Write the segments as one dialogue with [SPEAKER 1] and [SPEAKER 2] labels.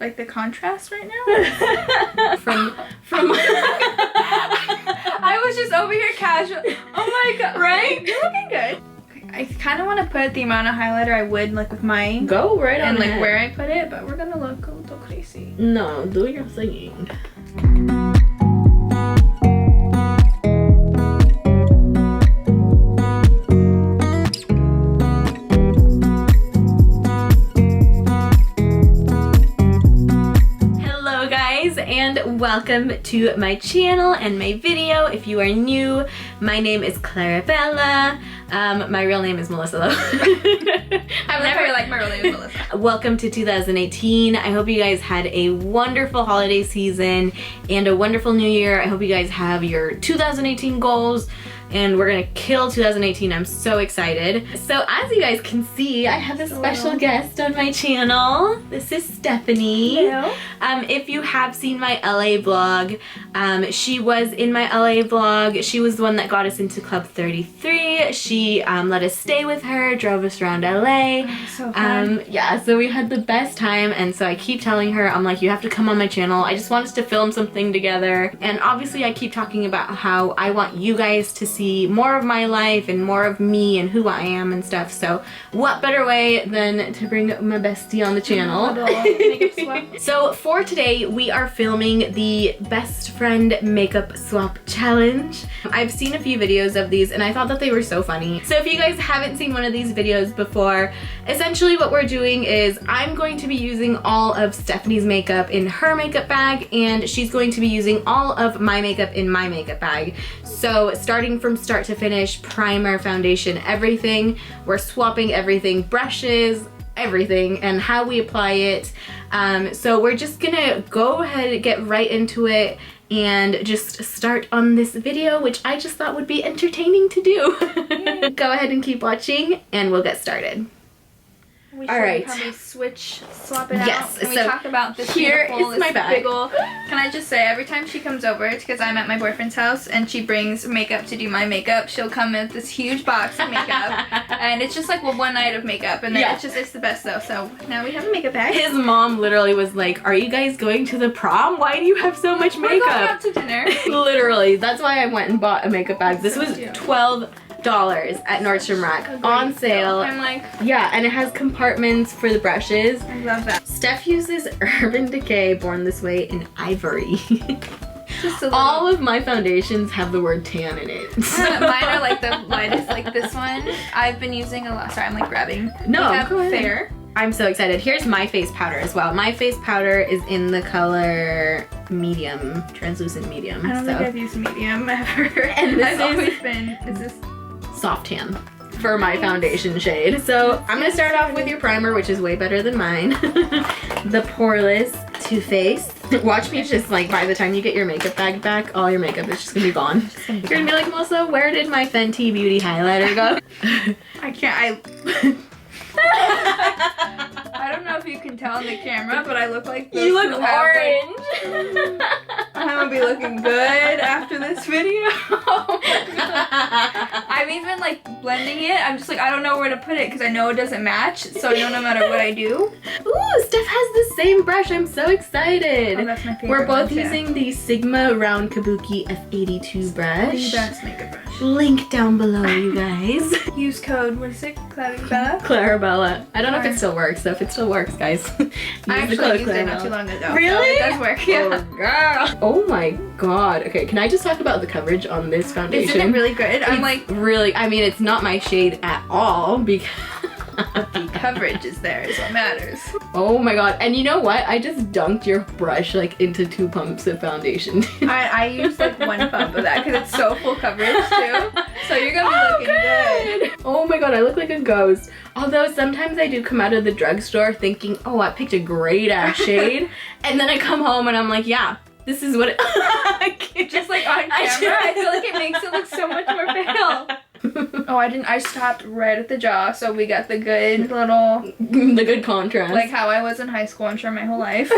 [SPEAKER 1] like the contrast right now.
[SPEAKER 2] from
[SPEAKER 1] I was just over here casual. Oh my god.
[SPEAKER 2] Right?
[SPEAKER 1] You're looking good. I kind of want to put the amount of highlighter I would like with mine.
[SPEAKER 2] Go right on
[SPEAKER 1] and like
[SPEAKER 2] ahead.
[SPEAKER 1] where I put it, but we're gonna look a little crazy.
[SPEAKER 2] No, do your thing. Hello guys, and welcome to my channel and my video. If you are new, my name is Claribella. My real name is Melissa though.
[SPEAKER 1] I've never like my real name is Melissa.
[SPEAKER 2] Welcome to 2018. I hope you guys had a wonderful holiday season and a wonderful new year. I hope you guys have your 2018 goals and we're gonna kill 2018. I'm so excited. So as you guys can see, I have a special guest on my channel. This is Stephanie.
[SPEAKER 1] Hello.
[SPEAKER 2] If you have seen my LA vlog, she was in my LA vlog. She was the one that got us into Club 33. She let us stay with her, drove us around LA.
[SPEAKER 1] So fun.
[SPEAKER 2] Yeah, so we had the best time, and so I keep telling her, I'm like, you have to come on my channel. I just want us to film something together. And obviously I keep talking about how I want you guys to see more of my life and more of me and who I am and stuff. So what better way than to bring my bestie on the channel. So for today we are filming the best friend makeup swap challenge. I've seen a few videos of these and I thought that they were so funny. So if you guys haven't seen one of these videos before, essentially what we're doing is I'm going to be using all of Stephanie's makeup in her makeup bag and she's going to be using all of my makeup in my makeup bag. So starting from start to finish, primer, foundation, everything, we're swapping everything, brushes, everything, and how we apply it. So we're just gonna go ahead and get right into it and just start on this video, which I just thought would be entertaining to do. Go ahead and keep watching and we'll get started.
[SPEAKER 1] We
[SPEAKER 2] All right.
[SPEAKER 1] Probably swap it out.
[SPEAKER 2] Yes,
[SPEAKER 1] And we
[SPEAKER 2] so
[SPEAKER 1] talk about this
[SPEAKER 2] here
[SPEAKER 1] beautiful,
[SPEAKER 2] is my
[SPEAKER 1] this
[SPEAKER 2] bag.
[SPEAKER 1] big ol'. Can I just say, every time she comes over, it's because I'm at my boyfriend's house and she brings makeup to do my makeup. She'll come with this huge box of makeup, and it's just like one night of makeup, and then
[SPEAKER 2] Yeah.
[SPEAKER 1] it's the best though. So now we have a makeup bag.
[SPEAKER 2] His mom literally was like, are you guys going to the prom? Why do you have so much
[SPEAKER 1] We're going
[SPEAKER 2] makeup?
[SPEAKER 1] out to dinner.
[SPEAKER 2] Literally, that's why I went and bought a makeup bag. This
[SPEAKER 1] So
[SPEAKER 2] was
[SPEAKER 1] cute.
[SPEAKER 2] $12 at Nordstrom Rack on sale.
[SPEAKER 1] I'm like,
[SPEAKER 2] Yeah, and it has compartments for the brushes.
[SPEAKER 1] I love that.
[SPEAKER 2] Steph uses Urban Decay Born This Way in Ivory.
[SPEAKER 1] Just a little.
[SPEAKER 2] All of my foundations have the word tan in it.
[SPEAKER 1] Mine are like the lightest, like this one. I've been using a lot. Sorry, I'm like grabbing.
[SPEAKER 2] No,
[SPEAKER 1] we have
[SPEAKER 2] go ahead.
[SPEAKER 1] Fair.
[SPEAKER 2] I'm so excited. Here's my face powder as well. My face powder is in the color medium, translucent medium.
[SPEAKER 1] I don't think I've used medium ever.
[SPEAKER 2] And this
[SPEAKER 1] I've
[SPEAKER 2] is-
[SPEAKER 1] always been. Is this?
[SPEAKER 2] soft tan for my foundation shade. So I'm gonna start off with your primer, which is way better than mine. The Poreless Too Faced. Watch me just like, by the time you get your makeup bag back, all your makeup is just gonna be gone. You're gonna be like, Melissa, where did my Fenty Beauty highlighter go?
[SPEAKER 1] I can't. I don't know if you can tell on the camera, but I look like those
[SPEAKER 2] You look
[SPEAKER 1] who have, like,
[SPEAKER 2] orange.
[SPEAKER 1] I'm gonna be looking good after this video. I've even like blending it. I'm just like, I don't know where to put it because I know it doesn't match. So I know no matter what I do.
[SPEAKER 2] Ooh, Steph has the same brush. I'm so excited.
[SPEAKER 1] Oh, that's my favorite.
[SPEAKER 2] We're both
[SPEAKER 1] one, too.
[SPEAKER 2] using the Sigma Round Kabuki F82 brush.
[SPEAKER 1] The best makeup brush.
[SPEAKER 2] Link down below, you guys.
[SPEAKER 1] Use code, what is it? Claribella?
[SPEAKER 2] Claribella. I don't know if it still works, so if it still works, guys, use
[SPEAKER 1] I
[SPEAKER 2] the
[SPEAKER 1] actually
[SPEAKER 2] code
[SPEAKER 1] used it not
[SPEAKER 2] Claribella.
[SPEAKER 1] too long ago.
[SPEAKER 2] Really?
[SPEAKER 1] So it does work, yeah.
[SPEAKER 2] Oh, girl. Oh my god. Okay, can I just talk about the coverage on this foundation?
[SPEAKER 1] Isn't it really good? I'm
[SPEAKER 2] It's
[SPEAKER 1] like,
[SPEAKER 2] really, I mean, it's not my shade at all because
[SPEAKER 1] the coverage is there is what matters.
[SPEAKER 2] oh my god. And you know what? I just dunked your brush like into 2 pumps of foundation.
[SPEAKER 1] I use like 1 pump of that because it's so full coverage too. So you're gonna be looking good.
[SPEAKER 2] Oh my god, I look like a ghost. Although sometimes I do come out of the drugstore thinking, oh, I picked a great ass shade. And then I come home and I'm like, yeah, this is what it
[SPEAKER 1] Just like on camera, I feel like it makes it look so much more pale. Oh, I stopped right at the jaw, so we got the good little,
[SPEAKER 2] the good contrast.
[SPEAKER 1] like how I was in high school, I'm sure my whole life.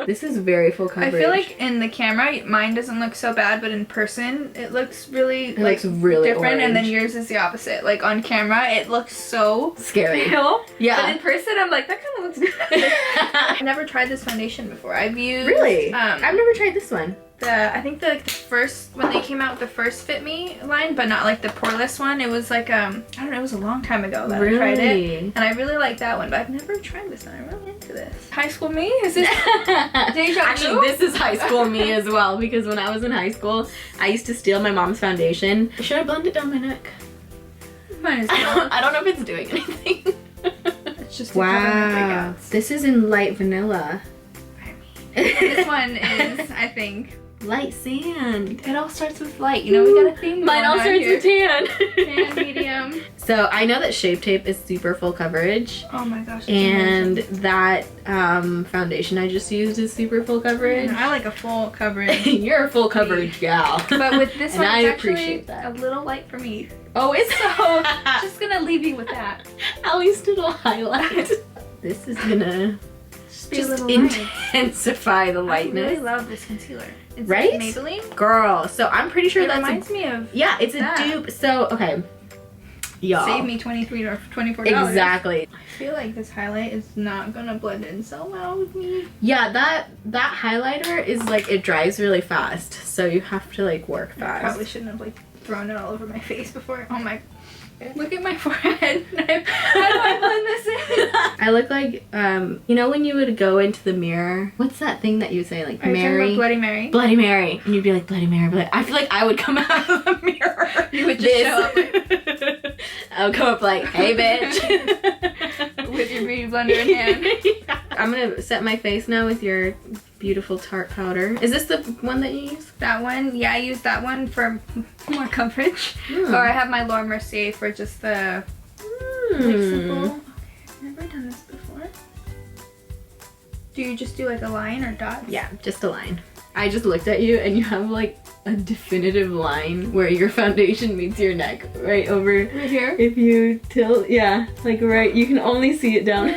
[SPEAKER 2] This is very full coverage.
[SPEAKER 1] I feel like in the camera, mine doesn't look so bad, but in person, it looks really,
[SPEAKER 2] it looks really
[SPEAKER 1] different, and then
[SPEAKER 2] orange.
[SPEAKER 1] yours is the opposite. Like on camera, it looks so
[SPEAKER 2] Scary.
[SPEAKER 1] pale,
[SPEAKER 2] Yeah.
[SPEAKER 1] but in person, I'm like, that kind of Let's do it. I've never tried this foundation before. I've used
[SPEAKER 2] Really? I've never tried this one.
[SPEAKER 1] I think the first, when they came out with the first Fit Me line, but not like the poreless one. It was like, I don't know, it was a long time ago that I tried it. And I really like that one, but I've never tried this one. I'm really into this. High school me? Is this deja vu?
[SPEAKER 2] Actually, this is high school me as well, because when I was in high school, I used to steal my mom's foundation. Should I blend it down my neck?
[SPEAKER 1] Might as well.
[SPEAKER 2] I don't know if it's doing anything.
[SPEAKER 1] It's just to cover my breakouts.
[SPEAKER 2] This is in light vanilla.
[SPEAKER 1] This one is, I think,
[SPEAKER 2] light sand.
[SPEAKER 1] it all starts with light. You know, we got a theme.
[SPEAKER 2] Mine all starts with tan.
[SPEAKER 1] Tan, medium.
[SPEAKER 2] So I know that Shape Tape is super full coverage.
[SPEAKER 1] Oh my gosh.
[SPEAKER 2] And that foundation I just used is super full coverage.
[SPEAKER 1] I like a full coverage.
[SPEAKER 2] You're a full coverage gal.
[SPEAKER 1] But with this one,
[SPEAKER 2] I
[SPEAKER 1] it's actually
[SPEAKER 2] appreciate that.
[SPEAKER 1] a little light for me.
[SPEAKER 2] Oh, it's
[SPEAKER 1] So, just gonna leave you with that.
[SPEAKER 2] at least it'll highlight. This is gonna
[SPEAKER 1] Be a
[SPEAKER 2] just
[SPEAKER 1] little light.
[SPEAKER 2] intensify the
[SPEAKER 1] I
[SPEAKER 2] lightness.
[SPEAKER 1] really love this concealer. It's
[SPEAKER 2] Right?
[SPEAKER 1] Maybelline.
[SPEAKER 2] Girl, so I'm pretty sure
[SPEAKER 1] It
[SPEAKER 2] that's
[SPEAKER 1] reminds me of
[SPEAKER 2] yeah, it's a
[SPEAKER 1] that.
[SPEAKER 2] dupe. So, okay. Y'all.
[SPEAKER 1] Save me $23 or $24.
[SPEAKER 2] Exactly.
[SPEAKER 1] I feel like this highlight is not gonna blend in so well with me.
[SPEAKER 2] Yeah, that highlighter is like, it dries really fast. So you have to like work
[SPEAKER 1] I
[SPEAKER 2] fast.
[SPEAKER 1] probably shouldn't have like thrown it all over my face before. Oh my. Look at my forehead. How do I blend this in?
[SPEAKER 2] I look like, you know when you would go into the mirror? What's that thing that you say, like,
[SPEAKER 1] Are you talking
[SPEAKER 2] Mary?
[SPEAKER 1] about Bloody Mary?
[SPEAKER 2] Bloody Mary. And you'd be like, Bloody Mary. But I feel like I would come out of the mirror.
[SPEAKER 1] You would just show up like,
[SPEAKER 2] I would come up like, hey, bitch.
[SPEAKER 1] with your beauty blender in hand.
[SPEAKER 2] Yeah. I'm going to set my face now with your beautiful Tarte powder. Is this the one that you use?
[SPEAKER 1] That one, yeah, I use that one for more coverage. Or I have my Laura Mercier for just the like, simple. Okay, I've never done this before. Do you just do like a line or dots?
[SPEAKER 2] Yeah, just a line. I just looked at you and you have like a definitive line where your foundation meets your neck right over
[SPEAKER 1] Right here?
[SPEAKER 2] if you tilt, yeah, like right, you can only see it down.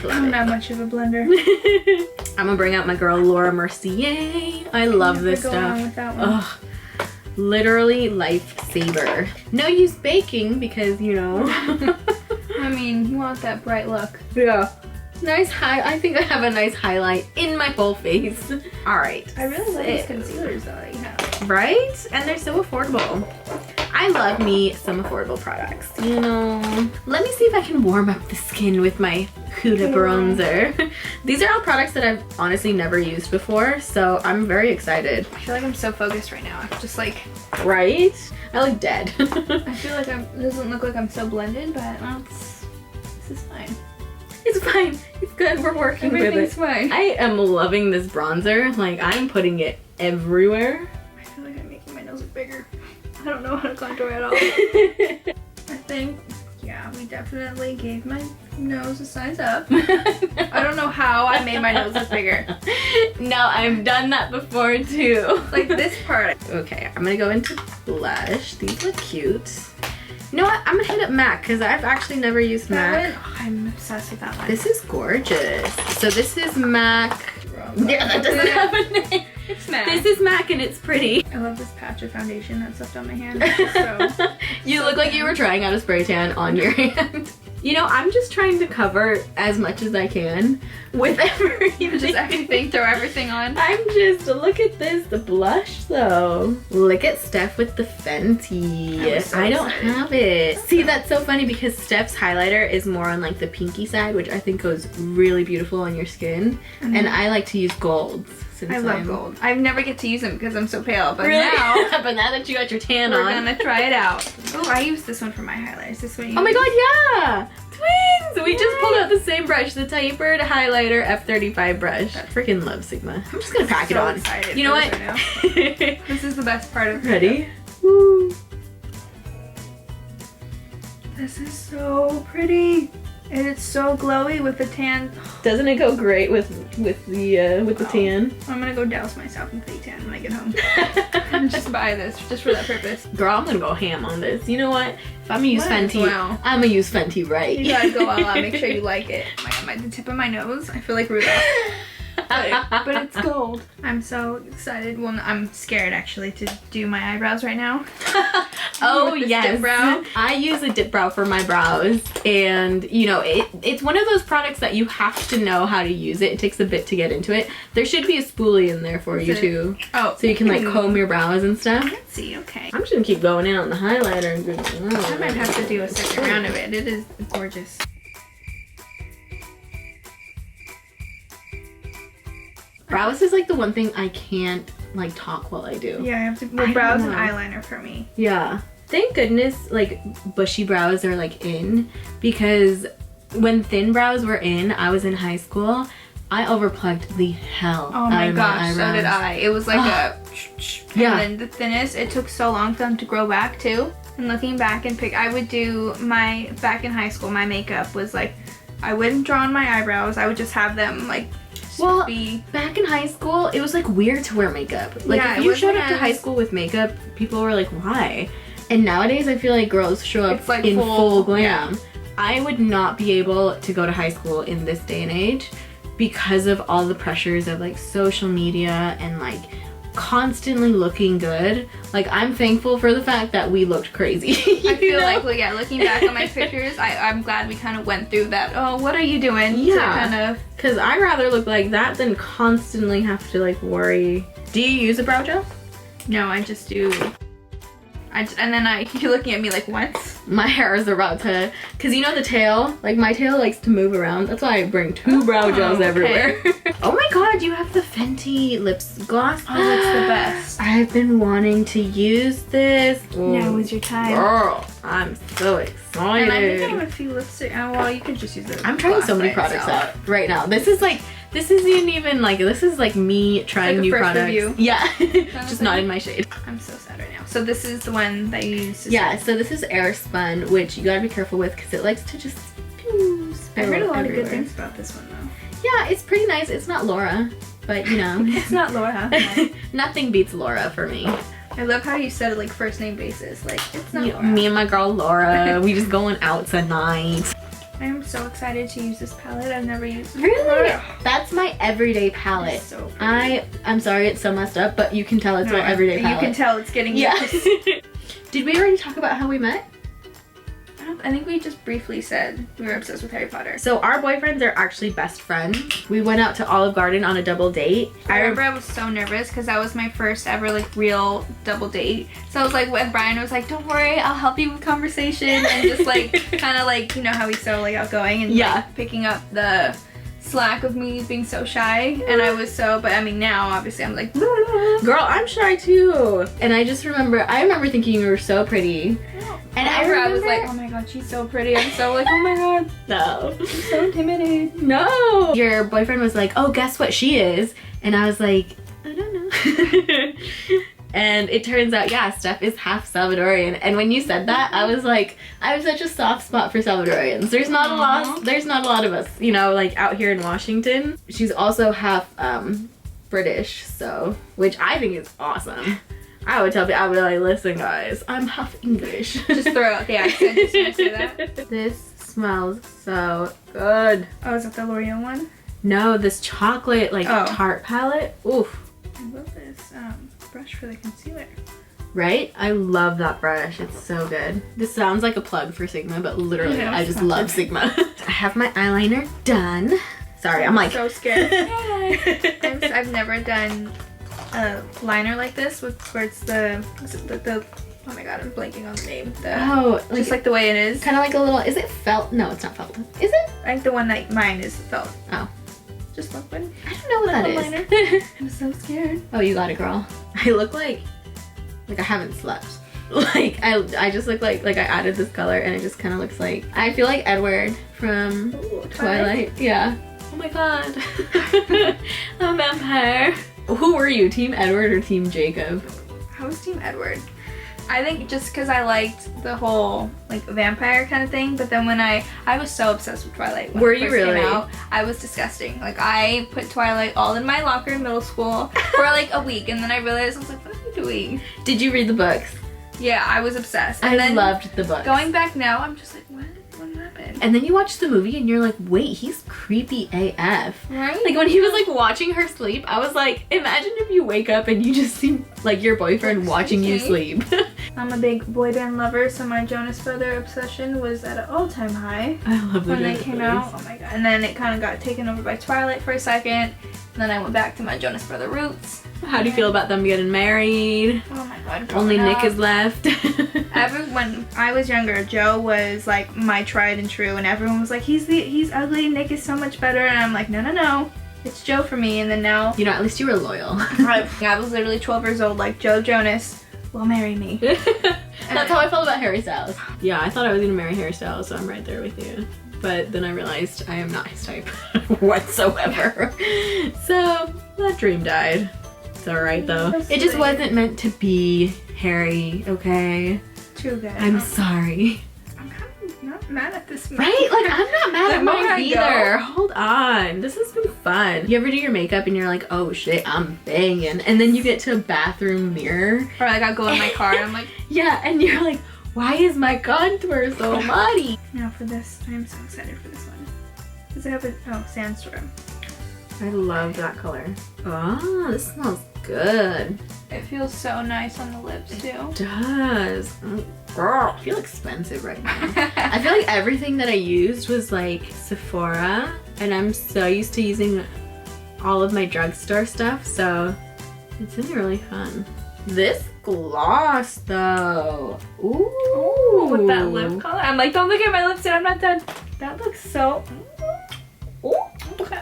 [SPEAKER 1] I'm not much of a blender.
[SPEAKER 2] I'm gonna bring out my girl Laura Mercier. I love this
[SPEAKER 1] Go on
[SPEAKER 2] stuff.
[SPEAKER 1] with that one.
[SPEAKER 2] Ugh, literally lifesaver. No use baking because, you know.
[SPEAKER 1] I mean, you want that bright look.
[SPEAKER 2] Yeah. Nice I think I have a nice highlight in my whole face. All right.
[SPEAKER 1] I really love these concealers though that you have.
[SPEAKER 2] Right? And they're so affordable. I love me some affordable products, you know. Let me see if I can warm up the skin with my Huda bronzer. These are all products that I've honestly never used before, so I'm very excited.
[SPEAKER 1] I feel like I'm so focused right now. I'm just like,
[SPEAKER 2] Right? I look dead.
[SPEAKER 1] I feel like it doesn't look like I'm so blended, but this is fine.
[SPEAKER 2] It's fine. It's good. We're working with
[SPEAKER 1] Everything's
[SPEAKER 2] it.
[SPEAKER 1] fine.
[SPEAKER 2] I am loving this bronzer. Like, I'm putting it everywhere.
[SPEAKER 1] I feel like I'm making my nose look bigger. I don't know how to contour at all. I think, yeah, we definitely gave my nose a size up. I don't know how I made my nose look bigger.
[SPEAKER 2] No, I've done that before too.
[SPEAKER 1] Like this part.
[SPEAKER 2] Okay, I'm gonna go into blush. These look cute. You know what? I'm gonna hit up MAC because I've actually never used MAC.
[SPEAKER 1] Oh, I'm obsessed with that one.
[SPEAKER 2] This is gorgeous. So this is MAC.
[SPEAKER 1] Bro.
[SPEAKER 2] Yeah, that doesn't have a name.
[SPEAKER 1] It's MAC.
[SPEAKER 2] This is MAC and it's pretty.
[SPEAKER 1] I love this patch of foundation that's left on my hand. It's just so,
[SPEAKER 2] You
[SPEAKER 1] so
[SPEAKER 2] look like
[SPEAKER 1] thin.
[SPEAKER 2] you were trying out a spray tan on your hand. You know, I'm just trying to cover as much as I can with everything.
[SPEAKER 1] Just everything, throw everything on.
[SPEAKER 2] I'm just, look at this, the blush though. Look at Steph with the Fenty.
[SPEAKER 1] I'm so
[SPEAKER 2] I don't
[SPEAKER 1] excited.
[SPEAKER 2] have it. See, that's so funny because Steph's highlighter is more on like the pinky side, which I think goes really beautiful on your skin. And I like to use golds.
[SPEAKER 1] I love gold. I never get to use them because I'm so pale, but
[SPEAKER 2] Really?
[SPEAKER 1] now
[SPEAKER 2] But now that you got your tan
[SPEAKER 1] we're
[SPEAKER 2] on.
[SPEAKER 1] gonna try it out. Oh, I use this one for my highlighters. This one.
[SPEAKER 2] Oh my god, yeah! Twins! We just pulled out the same brush, the Tapered Highlighter F35 brush. I freaking love Sigma. I'm just gonna pack it on.
[SPEAKER 1] Excited
[SPEAKER 2] You know
[SPEAKER 1] for
[SPEAKER 2] what?
[SPEAKER 1] this right now. This is the best part of
[SPEAKER 2] Ready? Woo!
[SPEAKER 1] This is so pretty. And it's so glowy with the tan.
[SPEAKER 2] Doesn't it go great with the
[SPEAKER 1] Wow.
[SPEAKER 2] tan?
[SPEAKER 1] I'm gonna go douse myself in fake tan when I get home. And just buy this just for that purpose.
[SPEAKER 2] Girl, I'm gonna go ham on this. You know what? If I'm gonna use
[SPEAKER 1] Might as
[SPEAKER 2] Fenty,
[SPEAKER 1] well.
[SPEAKER 2] I'm gonna use Fenty right.
[SPEAKER 1] You gotta go all out. Make sure you like it. Oh my god, the tip of my nose. I feel like Rudolph. Like, But it's gold. I'm so excited. Well, I'm scared actually to do my eyebrows right now.
[SPEAKER 2] Oh yes, dip brow. I use a dip brow for my brows, and you know it's one of those products that you have to know how to use it. It takes a bit to get into it. There should be a spoolie in there for you too. Oh, so you can like comb your brows and stuff.
[SPEAKER 1] Let's see. Okay.
[SPEAKER 2] I'm just gonna keep going in on the highlighter.
[SPEAKER 1] I might have to do a second round of it. It is gorgeous.
[SPEAKER 2] Brows is like the one thing I can't like talk while I do.
[SPEAKER 1] Yeah, I have to. Well, brows and eyeliner for me.
[SPEAKER 2] Yeah. Thank goodness like bushy brows are like in, because when thin brows were in, I was in high school. I overplugged the hell
[SPEAKER 1] out of my eyebrows. Oh my gosh, so did I. It was like
[SPEAKER 2] yeah.
[SPEAKER 1] And then the thinnest, it took so long for them to grow back too. And looking back and I would do back in high school, my makeup was like, I wouldn't draw on my eyebrows. I would just have them like
[SPEAKER 2] back in high school, it was like weird to wear makeup. Like
[SPEAKER 1] yeah,
[SPEAKER 2] if you showed up to high school with makeup, people were like, why? And nowadays I feel like girls show up like in full glam. Yeah. I would not be able to go to high school in this day and age because of all the pressures of like social media and like constantly looking good. Like I'm thankful for the fact that we looked crazy.
[SPEAKER 1] I feel like looking back on my pictures, I'm glad we kind of went through that. Oh, what are you doing?
[SPEAKER 2] Yeah,
[SPEAKER 1] kind of.
[SPEAKER 2] Because I'd rather look like that than constantly have to like worry. Do you use a brow gel?
[SPEAKER 1] No, I just do. And then you're looking at me like, what?
[SPEAKER 2] My hair is about to, cause you know the tail, like my tail likes to move around. That's why I bring two brow gels everywhere. Oh my god, you have the Fenty Lip Gloss.
[SPEAKER 1] Oh, it's the best.
[SPEAKER 2] I've been wanting to use this.
[SPEAKER 1] Now is your time.
[SPEAKER 2] Girl, I'm so excited.
[SPEAKER 1] And I think I have a few lipstick. Oh, well, you could just use the
[SPEAKER 2] I'm trying so many products out right now. This is like, this isn't even like, this is like me trying new products. Review. Yeah, just not in my shade.
[SPEAKER 1] I'm so sad right now. So this is the one that you use to
[SPEAKER 2] so this is Airspun, which you gotta be careful with because it likes to just
[SPEAKER 1] I heard a lot of good things about this one though.
[SPEAKER 2] Yeah, it's pretty nice. It's not Laura, but you know.
[SPEAKER 1] It's not Laura.
[SPEAKER 2] Nothing beats Laura for me.
[SPEAKER 1] I love how you said it like first name basis. Like, it's not Laura.
[SPEAKER 2] Me and my girl Laura, we just going out tonight.
[SPEAKER 1] I am so excited to use this palette. I've never used it.
[SPEAKER 2] Really? That's my everyday palette.
[SPEAKER 1] It's so pretty.
[SPEAKER 2] I'm sorry it's so messed up, but you can tell it's my everyday palette.
[SPEAKER 1] You can tell it's getting used.
[SPEAKER 2] Did we already talk about how we met?
[SPEAKER 1] I think we just briefly said we were obsessed with Harry Potter.
[SPEAKER 2] So our boyfriends are actually best friends. We went out to Olive Garden on a double date.
[SPEAKER 1] I remember I was so nervous because that was my first ever like real double date. So I was like, when Brian was like, don't worry, I'll help you with conversation, and just like kind of like, you know how he's so like outgoing and like, picking up the slack of me being so shy. And I was so, but I mean now obviously I'm like,
[SPEAKER 2] girl, I'm shy too. And I remember thinking you were so pretty.
[SPEAKER 1] And I was like, oh my god, she's so pretty. I'm so like, oh my god.
[SPEAKER 2] No.
[SPEAKER 1] I'm so intimidated.
[SPEAKER 2] No. Your boyfriend was like, oh, guess what she is? And I was like, I don't know. And it turns out, yeah, Steph is half Salvadorian. And when you said that, I was like, I have such a soft spot for Salvadorians. There's not a lot of us, you know, like out here in Washington. She's also half British, so, which I think is awesome. I would tell people, I would be like, listen guys, I'm half English.
[SPEAKER 1] Just throw out the accent, just to say that.
[SPEAKER 2] This smells so good.
[SPEAKER 1] Oh, is that the L'Oreal one?
[SPEAKER 2] No, this chocolate, like, tart palette. Oof.
[SPEAKER 1] I love this brush for the concealer.
[SPEAKER 2] Right? I love that brush. It's so good. This sounds like a plug for Sigma, but literally, I just love Sigma. I have my eyeliner done. Sorry, I'm like...
[SPEAKER 1] so scared. I've never done a liner like this where it's the oh my god, I'm blanking on the name. Just like the way it is.
[SPEAKER 2] Kind of like a little, is it felt? No, it's not felt. Is it?
[SPEAKER 1] I think the one that mine is felt.
[SPEAKER 2] Oh.
[SPEAKER 1] Just liquid.
[SPEAKER 2] I don't know what that is.
[SPEAKER 1] I'm so scared.
[SPEAKER 2] Oh, you got it, girl. I look like I haven't slept. Like, I just look like I added this color and it just kind of looks like, I feel like Edward from Twilight. Yeah. Oh my god. I'm a vampire. Who were you, Team Edward or Team Jacob?
[SPEAKER 1] I was Team Edward. I think just because I liked the whole like vampire kind of thing, but then when I was so obsessed with Twilight when
[SPEAKER 2] were
[SPEAKER 1] it
[SPEAKER 2] you
[SPEAKER 1] first
[SPEAKER 2] really?
[SPEAKER 1] Came out, I was disgusting. Like I put Twilight all in my locker in middle school for like a week, and then I realized I was like, what am I doing?
[SPEAKER 2] Did you read the books?
[SPEAKER 1] Yeah, I was obsessed.
[SPEAKER 2] And I loved the books.
[SPEAKER 1] Going back now, I'm just like, what happened?
[SPEAKER 2] And then you watch the movie and you're like, wait, he's creepy AF.
[SPEAKER 1] Right?
[SPEAKER 2] Like when he was like watching her sleep, I was like, imagine if you wake up and you just see like your boyfriend watching you sleep.
[SPEAKER 1] I'm a big boy band lover, so my Jonas Brother obsession was at an all-time high.
[SPEAKER 2] I love the
[SPEAKER 1] when they came out. Oh my god. And then it kind of got taken over by Twilight for a second. And then I went back to my Jonas Brother roots.
[SPEAKER 2] How do you feel about them getting married?
[SPEAKER 1] Oh my god.
[SPEAKER 2] Only Nick is left.
[SPEAKER 1] When I was younger, Joe was like my tried and true, and everyone was like, he's ugly, Nick is so much better, and I'm like, no, it's Joe for me. And then now,
[SPEAKER 2] you know, at least you were loyal.
[SPEAKER 1] I was literally 12 years old, like, Joe Jonas will marry me.
[SPEAKER 2] That's how I felt about Harry Styles. Yeah, I thought I was gonna marry Harry Styles, so I'm right there with you. But then I realized I am not his type whatsoever. So that dream died. It's alright though. It just wasn't meant to be Harry, okay?
[SPEAKER 1] Too good.
[SPEAKER 2] I'm sorry.
[SPEAKER 1] I'm kind of not mad at this.
[SPEAKER 2] Right? Like, I'm not mad at mine either.
[SPEAKER 1] Go.
[SPEAKER 2] Hold on. This has been fun. You ever do your makeup and you're like, oh shit, I'm banging. And then you get to a bathroom mirror.
[SPEAKER 1] Or like I'll go in my car and I'm like,
[SPEAKER 2] yeah, and you're like, why is my contour so muddy?
[SPEAKER 1] Now for this, I'm so excited for this one. Does it have a, Sandstorm.
[SPEAKER 2] I love that color. Oh, this smells good.
[SPEAKER 1] It feels so nice on the lips too.
[SPEAKER 2] It does. Girl, I feel expensive right now. I feel like everything that I used was like Sephora, and I'm so used to using all of my drugstore stuff, so it's been really fun. This gloss though. Ooh.
[SPEAKER 1] With that lip color. I'm like, don't look at my lips yet, I'm not done. That looks so... Okay.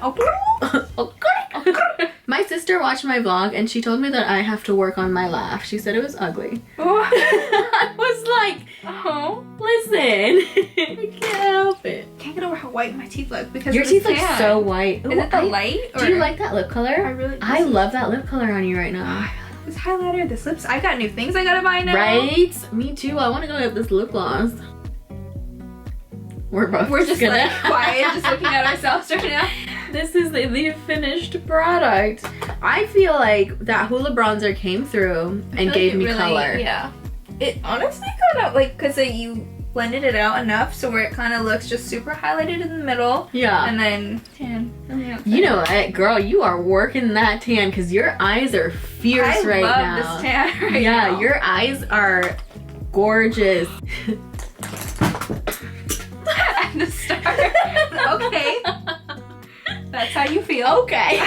[SPEAKER 2] My sister watched my vlog and she told me that I have to work on my laugh. She said it was ugly.
[SPEAKER 1] Oh.
[SPEAKER 2] I was like, oh, listen, I can't help it.
[SPEAKER 1] Can't get over how white my teeth look because
[SPEAKER 2] your teeth look so white.
[SPEAKER 1] Is it the light?
[SPEAKER 2] Do you like that lip color? I love that lip color on you right now.
[SPEAKER 1] This highlighter, this lips, I got new things I gotta buy now.
[SPEAKER 2] Right? Me too. I want to go get this lip gloss. We're
[SPEAKER 1] just like quiet, just looking at ourselves right now.
[SPEAKER 2] This is the finished product. I feel like that Hoola bronzer came through and gave me color.
[SPEAKER 1] Yeah. It honestly kind of like, because you blended it out enough so where it kind of looks just super highlighted in the middle.
[SPEAKER 2] Yeah.
[SPEAKER 1] And then tan.
[SPEAKER 2] You know what, girl, you are working that tan because your eyes are fierce right now.
[SPEAKER 1] I love this tan right now.
[SPEAKER 2] Yeah, your eyes are gorgeous.
[SPEAKER 1] At the start. Okay. That's how you feel.
[SPEAKER 2] Okay.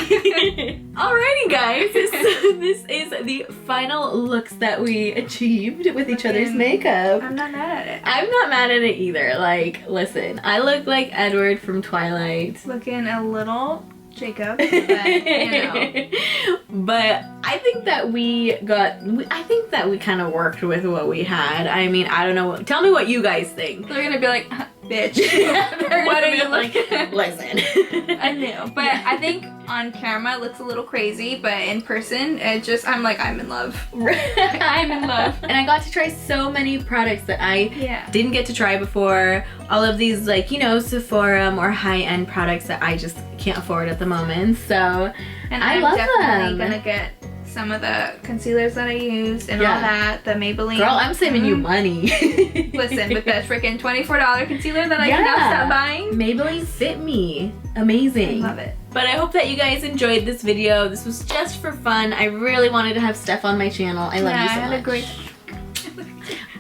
[SPEAKER 2] Alrighty guys, this is the final looks that we achieved with each other's makeup.
[SPEAKER 1] I'm not mad at it.
[SPEAKER 2] I'm not mad at it either. Like, listen, I look like Edward from Twilight.
[SPEAKER 1] Looking a little Jacob, but you know.
[SPEAKER 2] But I think that we kind of worked with what we had. I mean, I don't know. Tell me what you guys think.
[SPEAKER 1] They're gonna be like, bitch.
[SPEAKER 2] What are you looking at? Listen.
[SPEAKER 1] I know, but I think on camera it looks a little crazy, but in person, it just, I'm like, I'm in love. I'm in love.
[SPEAKER 2] And I got to try so many products that I didn't get to try before. All of these, like, you know, Sephora, more high-end products that I just can't afford at the moment. So,
[SPEAKER 1] and
[SPEAKER 2] I love them.
[SPEAKER 1] I'm definitely gonna get some of the concealers that I used and all that, the Maybelline.
[SPEAKER 2] Girl, I'm saving you money.
[SPEAKER 1] Listen, with the freaking $24 concealer that I can now stop buying.
[SPEAKER 2] Maybelline Fit Me. Amazing.
[SPEAKER 1] I love it.
[SPEAKER 2] But I hope that you guys enjoyed this video. This was just for fun. I really wanted to have Steph on my channel. I love you so much. I had a great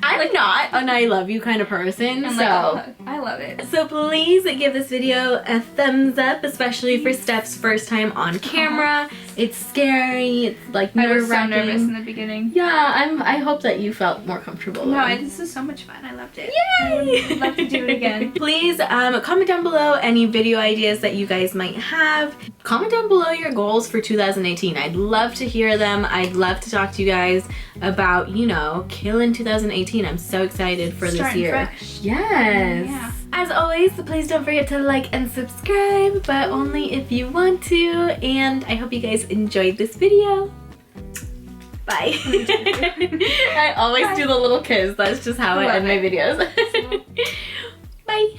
[SPEAKER 2] I'm not an I love you kind of person, so
[SPEAKER 1] I love it.
[SPEAKER 2] So please give this video a thumbs up, especially for Steph's first time on camera. It's scary. It's like nerve-wracking.
[SPEAKER 1] I was so nervous in the beginning.
[SPEAKER 2] Yeah, I hope that you felt more comfortable.
[SPEAKER 1] No, this is so much fun. I loved it.
[SPEAKER 2] Yay!
[SPEAKER 1] I would love to do it again.
[SPEAKER 2] Please comment down below any video ideas that you guys might have. Comment down below your goals for 2018. I'd love to hear them. I'd love to talk to you guys about, you know, killing 2018. I'm so excited for this year.
[SPEAKER 1] Fresh.
[SPEAKER 2] Yes.
[SPEAKER 1] Yeah.
[SPEAKER 2] As always, please don't forget to like and subscribe, but only if you want to. And I hope you guys enjoyed this video. Bye. I always do the little kiss. That's just how I end my videos. Bye.